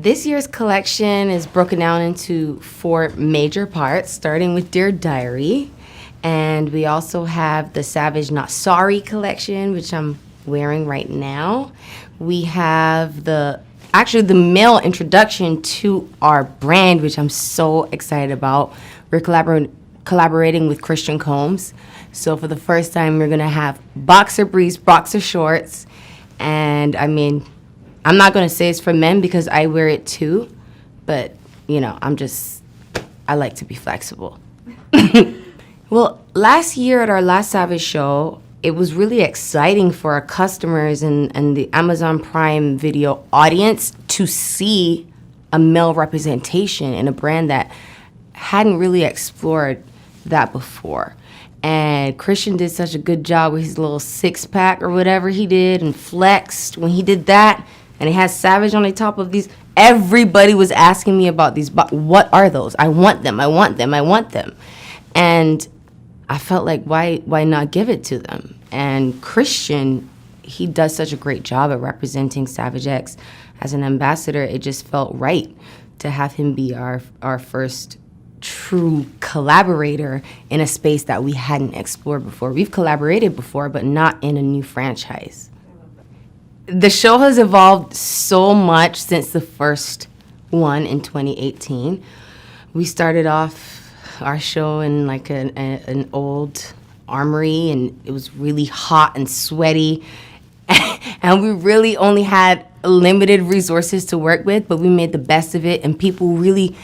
This year's collection is broken down into 4 major parts, starting with Dear Diary. And we also have the Savage Not Sorry collection, which I'm wearing right now. We have the male introduction to our brand, which I'm so excited about. We're collaborating with Christian Combs. So for the first time, we're gonna have boxer briefs, boxer shorts, and I mean, I'm not gonna say it's for men because I wear it too, but I like to be flexible. Well, last year at our last Savage show, it was really exciting for our customers and the Amazon Prime Video audience to see a male representation in a brand that hadn't really explored that before. And Christian did such a good job with his little 6-pack or whatever he did and flexed when he did that. And it has Savage on the top of these. Everybody was asking me about these. What are those? I want them. I want them. I want them. And I felt like, why not give it to them? And Christian, he does such a great job at representing Savage X as an ambassador. It just felt right to have him be our first true collaborator in a space that we hadn't explored before. We've collaborated before, but not in a new franchise. The show has evolved so much since the first one in 2018. We started off our show in like an old armory, and it was really hot and sweaty. And we really only had limited resources to work with, but we made the best of it, and people really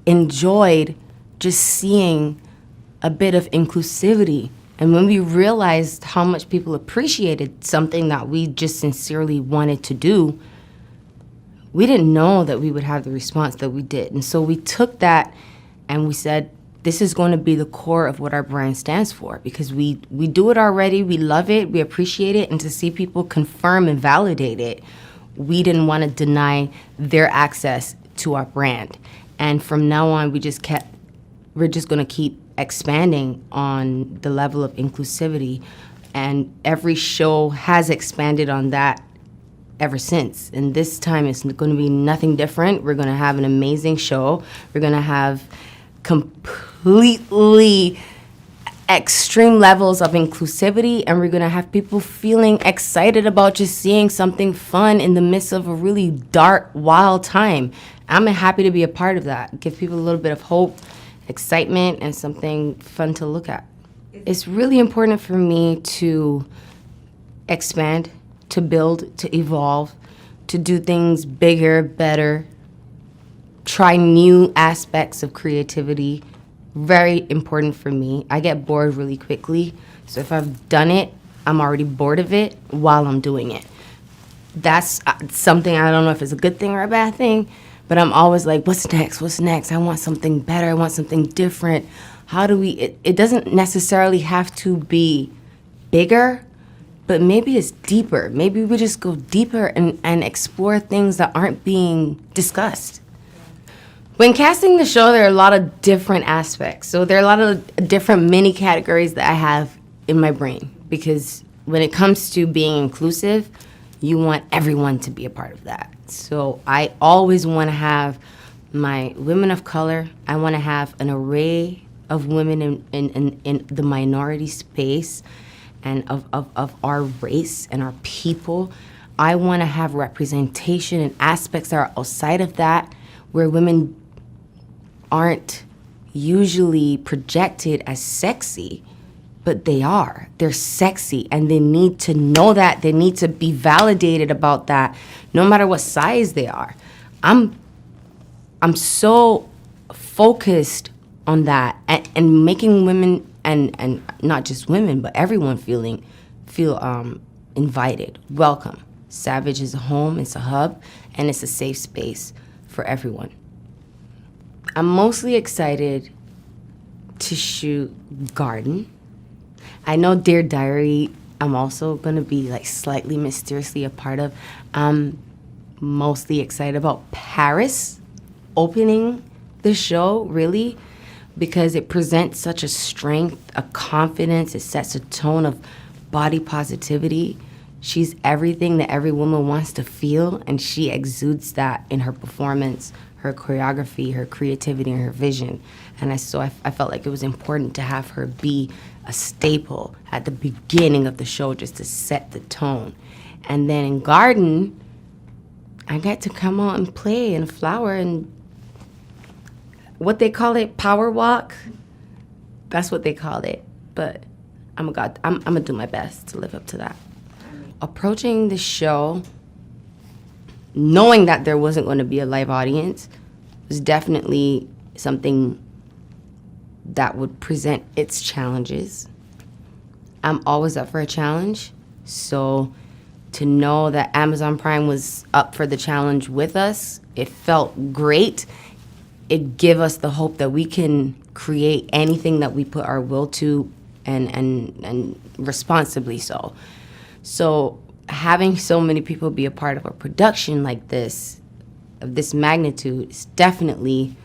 enjoyed just seeing a bit of inclusivity. And when we realized how much people appreciated something that we just sincerely wanted to do, we didn't know that we would have the response that we did. And so we took that and we said, this is going to be the core of what our brand stands for, because we do it already, we love it, we appreciate it, and to see people confirm and validate it, we didn't want to deny their access to our brand. And from now on, we're just going to keep expanding on the level of inclusivity, and every show has expanded on that ever since. And this time it's going to be nothing different. We're going to have an amazing show. We're going to have completely extreme levels of inclusivity, and we're going to have people feeling excited about just seeing something fun in the midst of a really dark, wild time. I'm happy to be a part of that. Give people a little bit of hope, excitement, and something fun to look at. It's really important for me to expand, to build, to evolve, to do things bigger, better, try new aspects of creativity. Very important for me. I get bored really quickly, so if I've done it, I'm already bored of it while I'm doing it. That's something, I don't know if it's a good thing or a bad thing, but I'm always like, what's next? What's next? I want something better. I want something different. How do we, it doesn't necessarily have to be bigger, but maybe it's deeper. Maybe we just go deeper and explore things that aren't being discussed. When casting the show, there are a lot of different aspects. So there are a lot of different mini categories that I have in my brain, because when it comes to being inclusive, you want everyone to be a part of that. So I always want to have my women of color. I want to have an array of women in the minority space and of our race and our people. I want to have representation in aspects that are outside of that, where women aren't usually projected as sexy, but they are. They're sexy, and they need to know that. They need to be validated about that, no matter what size they are. I'm so focused on that, and making women, and not just women, but everyone feel invited, welcome. Savage is a home, it's a hub, and it's a safe space for everyone. I'm mostly excited to shoot Garden. I know Dear Diary, I'm also going to be like slightly mysteriously a part of. I'm mostly excited about Paris opening the show, really, because it presents such a strength, a confidence. It sets a tone of body positivity. She's everything that every woman wants to feel, and she exudes that in her performance, her choreography, her creativity, and her vision. And I felt like it was important to have her be a staple at the beginning of the show just to set the tone. And then in Garden, I got to come out and play in a flower and what they call it, power walk. That's what they called it. But I'm gonna do my best to live up to that. Approaching the show, knowing that there wasn't going to be a live audience, was definitely something that would present its challenges. I'm always up for a challenge, so to know that Amazon Prime was up for the challenge with us, it felt great. It gave us the hope that we can create anything that we put our will to, and responsibly so. So having so many people be a part of a production like this, of this magnitude, is definitely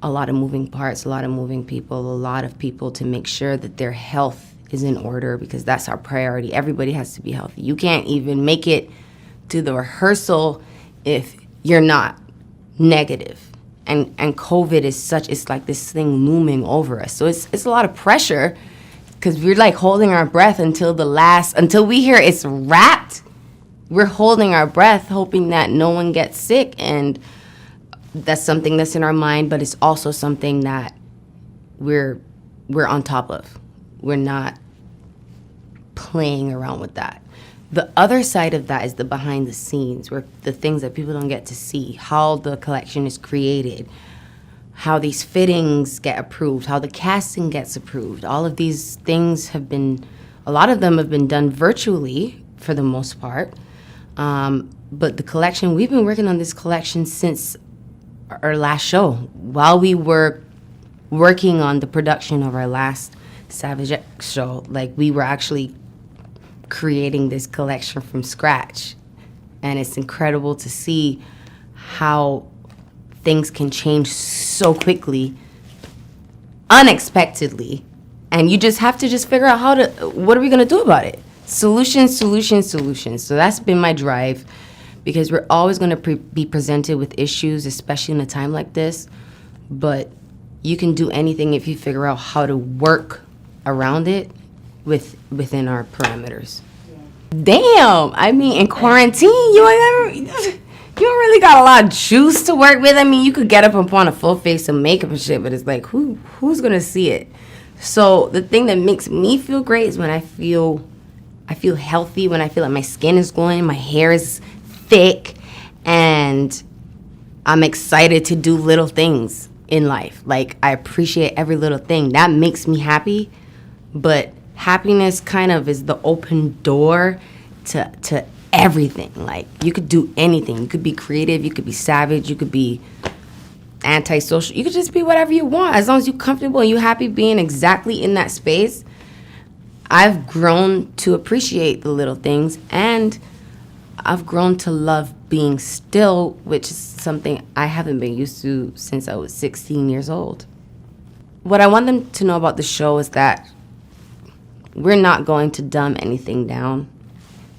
a lot of moving parts, a lot of moving people, a lot of people to make sure that their health is in order, because that's our priority. Everybody has to be healthy. You can't even make it to the rehearsal if you're not negative. And COVID is it's like this thing looming over us. So it's a lot of pressure, because we're like holding our breath until we hear it's wrapped. We're holding our breath, hoping that no one gets sick, and that's something that's in our mind, but it's also something that we're on top of. We're not playing around with that. The other side of that is the behind the scenes, where the things that people don't get to see, how the collection is created, how these fittings get approved, how the casting gets approved. All of these things a lot of them have been done virtually for the most part. But the collection, we've been working on this collection since our last show. While we were working on the production of our last Savage X show, like we were actually creating this collection from scratch. And it's incredible to see how things can change so quickly, unexpectedly, and you just have to figure out what are we going to do about it? Solutions. So that's been my drive, because we're always going to be presented with issues, especially in a time like this, but you can do anything if you figure out how to work around it within our parameters. Damn, I mean, in quarantine, you don't really got a lot of juice to work with. I mean, you could get up and put on a full face of makeup and shit, but it's like, who's gonna see it? So the thing that makes me feel great is when I feel healthy, when I feel like my skin is glowing, my hair is thick, and I'm excited to do little things in life. Like, I appreciate every little thing. That makes me happy, but happiness kind of is the open door to everything. Like, you could do anything. You could be creative, you could be savage, you could be antisocial. You could just be whatever you want, as long as you're comfortable and you're happy being exactly in that space. I've grown to appreciate the little things, and I've grown to love being still, which is something I haven't been used to since I was 16 years old. What I want them to know about the show is that we're not going to dumb anything down.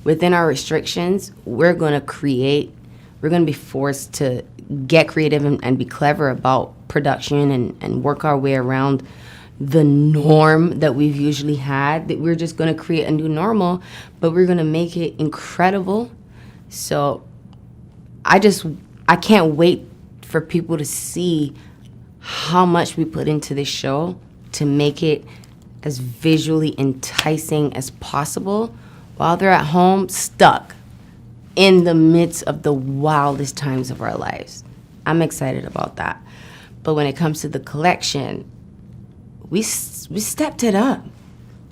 Within our restrictions, we're going to be forced to get creative and be clever about production and work our way around the norm that we've usually had. That we're just going to create a new normal, but we're going to make it incredible. So I can't wait for people to see how much we put into this show to make it as visually enticing as possible while they're at home stuck in the midst of the wildest times of our lives. I'm excited about that. But when it comes to the collection, we stepped it up.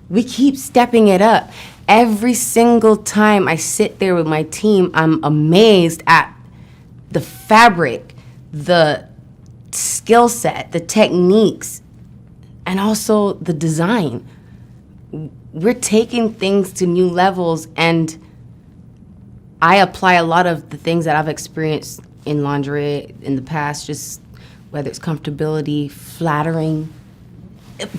We keep stepping it up. Every single time I sit there with my team, I'm amazed at the fabric, the skill set, the techniques, and also the design. We're taking things to new levels, and I apply a lot of the things that I've experienced in lingerie in the past, just whether it's comfortability, flattering,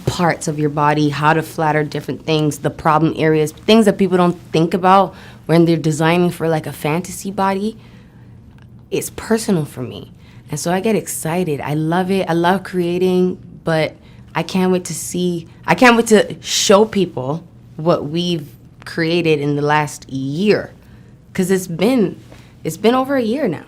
parts of your body, how to flatter different things, the problem areas, things that people don't think about when they're designing for like a fantasy body. It's personal for me. And so I get excited. I love it. I love creating, but I can't wait to show people what we've created in the last year. Because it's been over a year now.